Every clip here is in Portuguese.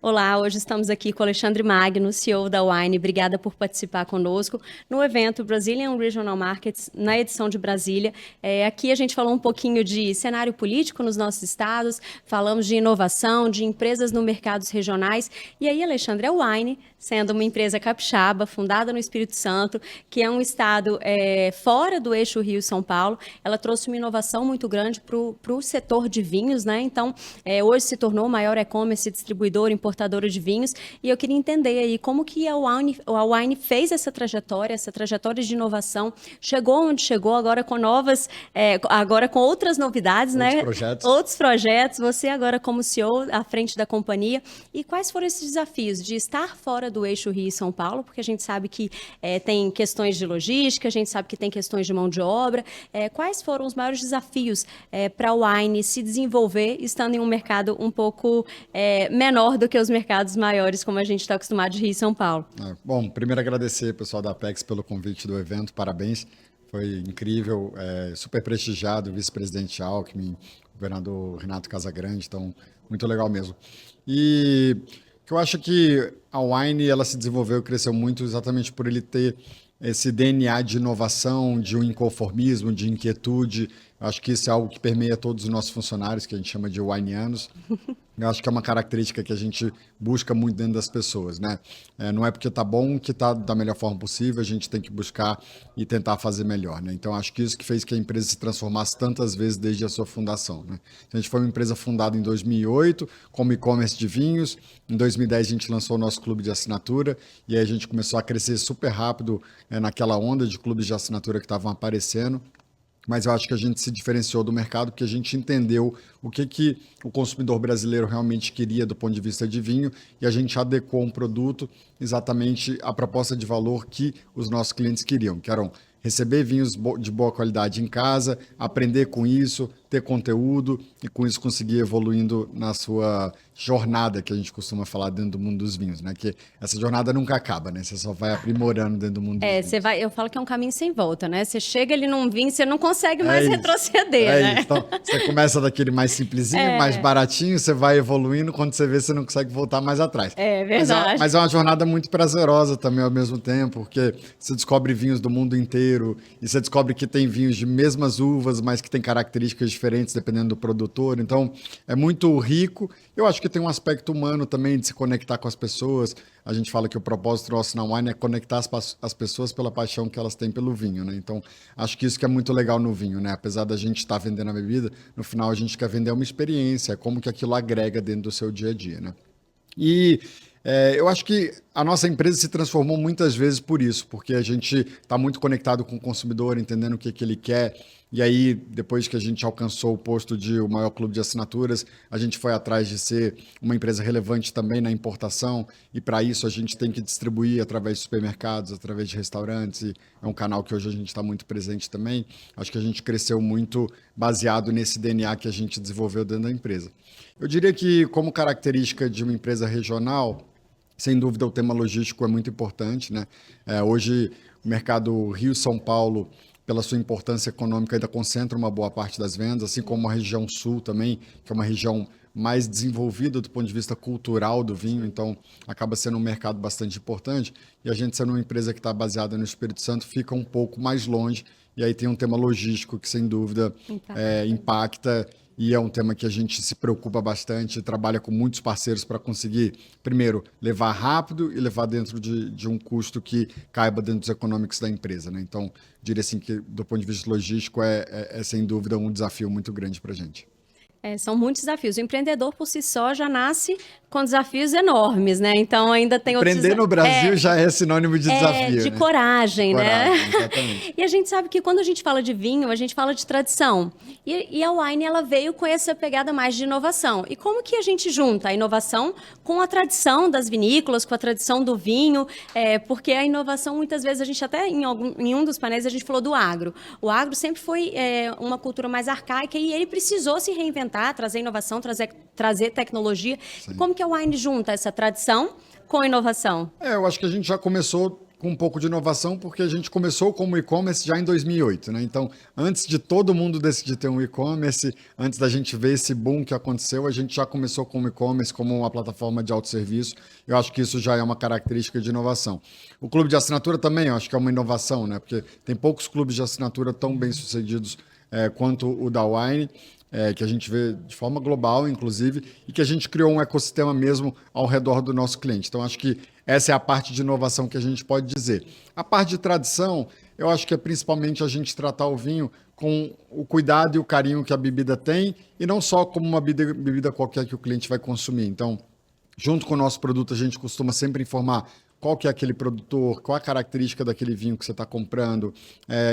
Olá, hoje estamos aqui com o Alexandre Magno, CEO da Wine. Obrigada por participar conosco no evento Brazilian Regional Markets, na edição de Brasília. Aqui a gente falou um pouquinho de cenário político nos nossos estados, falamos de inovação, de empresas no mercados regionais. E aí, Alexandre, a Wine, sendo uma empresa capixaba, fundada no Espírito Santo, que é um estado fora do eixo Rio-São Paulo, ela trouxe uma inovação muito grande para o setor de vinhos, né? Então, hoje se tornou o maior e-commerce distribuidor, importadora de vinhos, e eu queria entender aí como que a Wine fez essa trajetória de inovação, chegou onde chegou, agora com agora com outras novidades, né? Outros projetos, você agora como CEO à frente da companhia, e quais foram esses desafios de estar fora do eixo Rio e São Paulo, porque a gente sabe que tem questões de logística, a gente sabe que tem questões de mão de obra, quais foram os maiores desafios para a Wine se desenvolver, estando em um mercado um pouco menor do que os mercados maiores, como a gente está acostumado de Rio e São Paulo? Bom, primeiro agradecer, pessoal da Apex, pelo convite do evento, parabéns, foi incrível, super prestigiado, o vice-presidente Alckmin, o governador Renato Casagrande, então, muito legal mesmo. E eu acho que a Wine, ela se desenvolveu e cresceu muito exatamente por ele ter esse DNA de inovação, de um inconformismo, de inquietude. Eu acho que isso é algo que permeia todos os nossos funcionários, que a gente chama de wineanos. Eu acho que é uma característica que a gente busca muito dentro das pessoas, né? Não é porque tá bom que tá da melhor forma possível, a gente tem que buscar e tentar fazer melhor, né? Então, acho que isso que fez que a empresa se transformasse tantas vezes desde a sua fundação, né? A gente foi uma empresa fundada em 2008 como e-commerce de vinhos. Em 2010, a gente lançou o nosso clube de assinatura e aí a gente começou a crescer super rápido naquela onda de clubes de assinatura que estavam aparecendo. Mas eu acho que a gente se diferenciou do mercado porque a gente entendeu o que o consumidor brasileiro realmente queria do ponto de vista de vinho e a gente adequou um produto exatamente à proposta de valor que os nossos clientes queriam, que eram receber vinhos de boa qualidade em casa, aprender com isso, ter conteúdo e com isso conseguir evoluindo na sua jornada, que a gente costuma falar dentro do mundo dos vinhos, né? Que essa jornada nunca acaba, né? Você só vai aprimorando dentro do mundo dos vinhos. Eu falo que é um caminho sem volta, né? Você chega ali num vinho, você não consegue mais isso, retroceder, né? Isso. Então, você começa daquele mais simplesinho, mais baratinho, você vai evoluindo, quando você vê, você não consegue voltar mais atrás. É verdade. Mas é uma jornada muito prazerosa também ao mesmo tempo, porque você descobre vinhos do mundo inteiro e você descobre que tem vinhos de mesmas uvas, mas que tem características diferentes dependendo do produtor. Então, é muito rico. Eu acho que tem um aspecto humano também de se conectar com as pessoas. A gente fala que o propósito nosso na Wine é conectar as pessoas pela paixão que elas têm pelo vinho, né? Então, acho que isso que é muito legal no vinho, né? Apesar da gente estar vendendo a bebida, no final a gente quer vender uma experiência, como que aquilo agrega dentro do seu dia a dia, né? E eu acho que a nossa empresa se transformou muitas vezes por isso, porque a gente está muito conectado com o consumidor, entendendo o que ele quer. E aí, depois que a gente alcançou o posto de o maior clube de assinaturas, a gente foi atrás de ser uma empresa relevante também na importação. E para isso a gente tem que distribuir através de supermercados, através de restaurantes. E é um canal que hoje a gente está muito presente também. Acho que a gente cresceu muito baseado nesse DNA que a gente desenvolveu dentro da empresa. Eu diria que, como característica de uma empresa regional, sem dúvida, o tema logístico é muito importante, né? Hoje, o mercado Rio-São Paulo, pela sua importância econômica, ainda concentra uma boa parte das vendas, assim como a região sul também, que é uma região mais desenvolvida do ponto de vista cultural do vinho, então acaba sendo um mercado bastante importante. E a gente, sendo uma empresa que está baseada no Espírito Santo, fica um pouco mais longe, e aí tem um tema logístico que, sem dúvida, impacta. E é um tema que a gente se preocupa bastante, trabalha com muitos parceiros para conseguir, primeiro, levar rápido e levar dentro de um custo que caiba dentro dos econômicos da empresa, né? Então, diria assim que, do ponto de vista logístico, sem dúvida um desafio muito grande para a gente. São muitos desafios. O empreendedor, por si só, já nasce com desafios enormes, né? Então, ainda tem outros... Empreender no Brasil já é sinônimo de desafio, de né? coragem, né? Exatamente. E a gente sabe que quando a gente fala de vinho, a gente fala de tradição. E a Wine, ela veio com essa pegada mais de inovação. E como que a gente junta a inovação com a tradição das vinícolas, com a tradição do vinho? Porque a inovação, muitas vezes, a gente até, em um dos painéis, a gente falou do agro. O agro sempre foi uma cultura mais arcaica e ele precisou se reinventar, trazer inovação, trazer tecnologia. Sim. E como que a Wine junta essa tradição com inovação? Eu acho que a gente já começou com um pouco de inovação, porque a gente começou como e-commerce já em 2008, né? Então, antes de todo mundo decidir ter um e-commerce, antes da gente ver esse boom que aconteceu, a gente já começou como e-commerce, como uma plataforma de autosserviço. Eu acho que isso já é uma característica de inovação. O clube de assinatura também, eu acho que é uma inovação, né? Porque tem poucos clubes de assinatura tão bem sucedidos quanto o da Wine. Que a gente vê de forma global, inclusive, e que a gente criou um ecossistema mesmo ao redor do nosso cliente. Então, acho que essa é a parte de inovação que a gente pode dizer. A parte de tradição, eu acho que é principalmente a gente tratar o vinho com o cuidado e o carinho que a bebida tem, e não só como uma bebida qualquer que o cliente vai consumir. Então, junto com o nosso produto, a gente costuma sempre informar qual que é aquele produtor, qual a característica daquele vinho que você está comprando,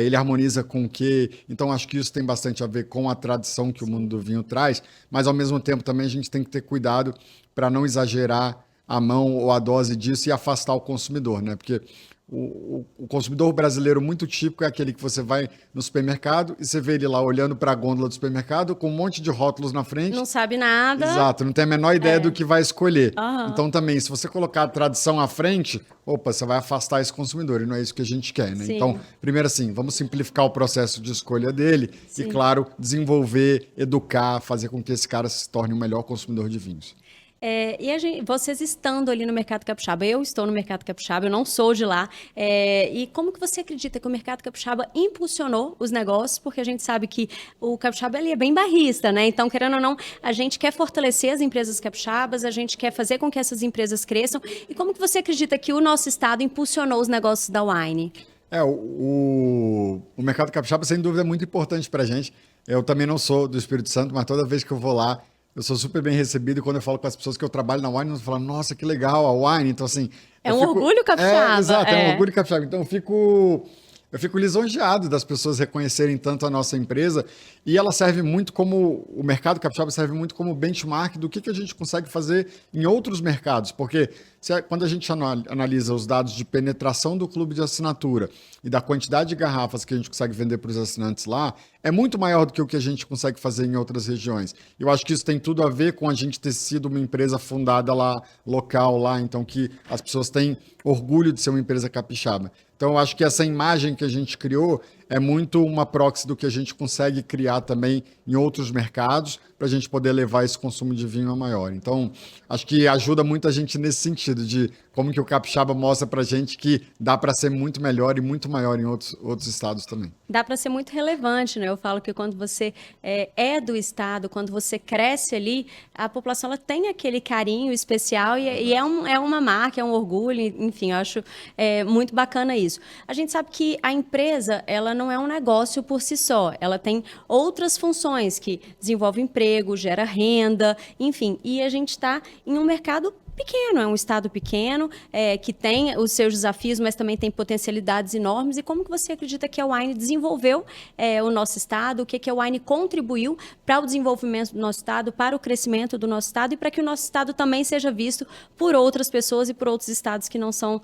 ele harmoniza com o quê. Então, acho que isso tem bastante a ver com a tradição que o mundo do vinho traz, mas, ao mesmo tempo, também a gente tem que ter cuidado para não exagerar a mão ou a dose disso e afastar o consumidor, né? Porque o consumidor brasileiro muito típico é aquele que você vai no supermercado e você vê ele lá olhando para a gôndola do supermercado com um monte de rótulos na frente. Não sabe nada. Exato, não tem a menor ideia do que vai escolher. Aham. Então também, se você colocar a tradição à frente, opa, você vai afastar esse consumidor e não é isso que a gente quer, né? Sim. Então, primeiro assim, vamos simplificar o processo de escolha dele e, claro, desenvolver, educar, fazer com que esse cara se torne o melhor consumidor de vinhos. Vocês estando ali no mercado capixaba, eu estou no mercado capixaba, eu não sou de lá, e como que você acredita que o mercado capixaba impulsionou os negócios? Porque a gente sabe que o capixaba ele é bem bairrista, né? Então, querendo ou não, a gente quer fortalecer as empresas capixabas, a gente quer fazer com que essas empresas cresçam. E como que você acredita que o nosso estado impulsionou os negócios da Wine? O mercado capixaba, sem dúvida, é muito importante para a gente. Eu também não sou do Espírito Santo, mas toda vez que eu vou lá, eu sou super bem recebido, e quando eu falo com as pessoas que eu trabalho na Wine, eles falam, nossa, que legal, a Wine. Então, assim... Orgulho capixaba. Exato, é um orgulho capixaba. Então, eu fico lisonjeado das pessoas reconhecerem tanto a nossa empresa, e ela serve muito como... O mercado capixaba serve muito como benchmark do que a gente consegue fazer em outros mercados, porque quando a gente analisa os dados de penetração do clube de assinatura e da quantidade de garrafas que a gente consegue vender para os assinantes lá, é muito maior do que o que a gente consegue fazer em outras regiões. Eu acho que isso tem tudo a ver com a gente ter sido uma empresa fundada lá, local lá, então que as pessoas têm orgulho de ser uma empresa capixaba. Então, eu acho que essa imagem que a gente criou é muito uma proxy do que a gente consegue criar também em outros mercados para a gente poder levar esse consumo de vinho a maior. Então, acho que ajuda muito a gente nesse sentido de como que o capixaba mostra para a gente que dá para ser muito melhor e muito maior em outros estados também. Dá para ser muito relevante, né? Eu falo que quando você é do estado, quando você cresce ali, a população ela tem aquele carinho especial e é uma marca, é um orgulho, enfim, eu acho muito bacana isso. A gente sabe que a empresa, ela não é um negócio por si só, ela tem outras funções que desenvolve emprego, gera renda, enfim, e a gente está em um mercado pequeno, é um estado pequeno, que tem os seus desafios, mas também tem potencialidades enormes. E como que você acredita que a Wine desenvolveu o nosso estado? O que a Wine contribuiu para o desenvolvimento do nosso estado, para o crescimento do nosso estado e para que o nosso estado também seja visto por outras pessoas e por outros estados que não são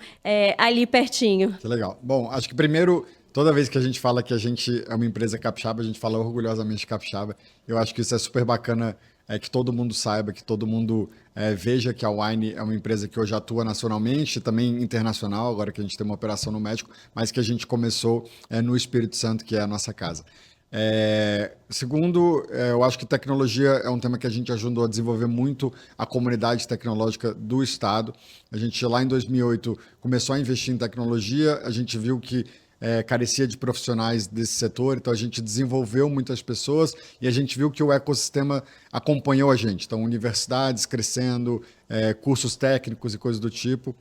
ali pertinho? Que legal. Bom, acho que primeiro... Toda vez que a gente fala que a gente é uma empresa capixaba, a gente fala orgulhosamente capixaba. Eu acho que isso é super bacana, que todo mundo saiba, que todo mundo veja que a Wine é uma empresa que hoje atua nacionalmente, também internacional, agora que a gente tem uma operação no México, mas que a gente começou no Espírito Santo, que é a nossa casa. Segundo, eu acho que tecnologia é um tema que a gente ajudou a desenvolver muito a comunidade tecnológica do Estado. A gente, lá em 2008, começou a investir em tecnologia, a gente viu que carecia de profissionais desse setor, então a gente desenvolveu muitas pessoas e a gente viu que o ecossistema acompanhou a gente. Então, universidades crescendo, cursos técnicos e coisas do tipo.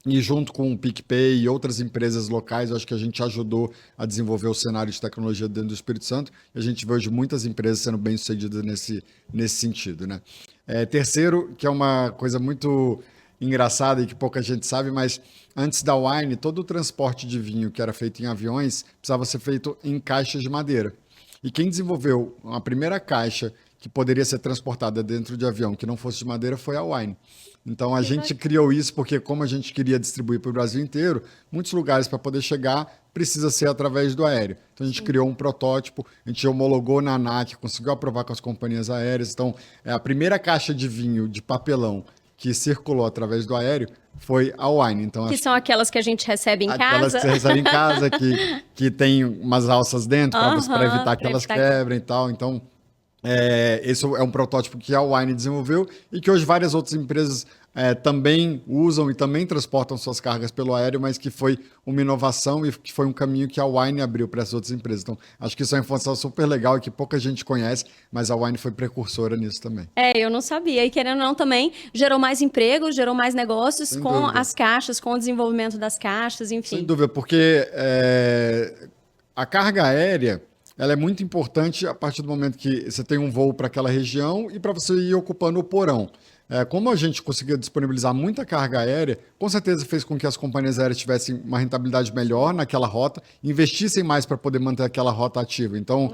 E junto com o PicPay e outras empresas locais, eu acho que a gente ajudou a desenvolver o cenário de tecnologia dentro do Espírito Santo. E a gente vê hoje muitas empresas sendo bem-sucedidas nesse sentido, né? Terceiro, que é uma coisa muito engraçada e que pouca gente sabe, mas antes da Wine, todo o transporte de vinho que era feito em aviões precisava ser feito em caixas de madeira. E quem desenvolveu a primeira caixa que poderia ser transportada dentro de avião que não fosse de madeira foi a Wine. Então, a gente criou isso porque, como a gente queria distribuir para o Brasil inteiro, muitos lugares para poder chegar precisa ser através do aéreo. Então, a gente criou um protótipo, a gente homologou na ANAC, conseguiu aprovar com as companhias aéreas. Então, a primeira caixa de vinho de papelão que circulou através do aéreo foi a Wine. Então, Que são aquelas que a gente recebe em aquelas casa. que você recebe em casa, que tem umas alças dentro para evitar que pra elas evitar quebrem e tal. Então, esse é um protótipo que a Wine desenvolveu e que hoje várias outras empresas também usam e também transportam suas cargas pelo aéreo, mas que foi uma inovação e que foi um caminho que a Wine abriu para essas outras empresas. Então, acho que isso é uma informação super legal e que pouca gente conhece, mas a Wine foi precursora nisso também. Eu não sabia. E querendo ou não, também gerou mais empregos, gerou mais negócios Sem com dúvida. as caixas, com o desenvolvimento das caixas, Sem enfim. dúvida, porque a carga aérea ela é muito importante a partir do momento que você tem um voo para aquela região e para você ir ocupando o porão. Como a gente conseguiu disponibilizar muita carga aérea, com certeza fez com que as companhias aéreas tivessem uma rentabilidade melhor naquela rota, investissem mais para poder manter aquela rota ativa. Então,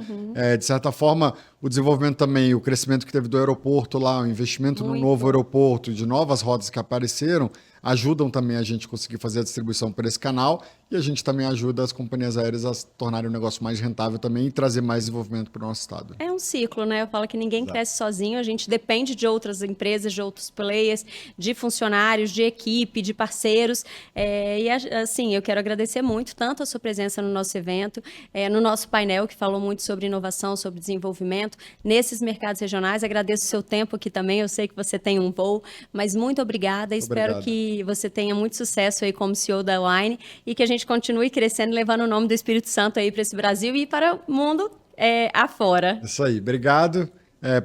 de certa forma, o desenvolvimento também, o crescimento que teve do aeroporto lá, o investimento no novo aeroporto, de novas rotas que apareceram, ajudam também a gente conseguir fazer a distribuição por esse canal e a gente também ajuda as companhias aéreas a tornarem o negócio mais rentável também e trazer mais desenvolvimento para o nosso estado. É um ciclo, né? Eu falo que ninguém cresce sozinho, a gente depende de outras empresas, de outros players, de funcionários, de equipe, de parceiros. E assim, eu quero agradecer muito tanto a sua presença no nosso evento, no nosso painel, que falou muito sobre inovação, sobre desenvolvimento, nesses mercados regionais. Agradeço o seu tempo aqui também, eu sei que você tem um voo, mas muito obrigada. Espero que você tenha muito sucesso aí como CEO da Wine e que a gente continue crescendo, levando o nome do Espírito Santo aí para esse Brasil e para o mundo afora. Isso aí, obrigado.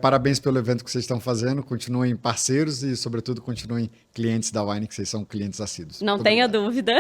Parabéns pelo evento que vocês estão fazendo. Continuem parceiros e, sobretudo, continuem clientes da Wine, que vocês são clientes assíduos. Não Muito tenha obrigado. dúvida.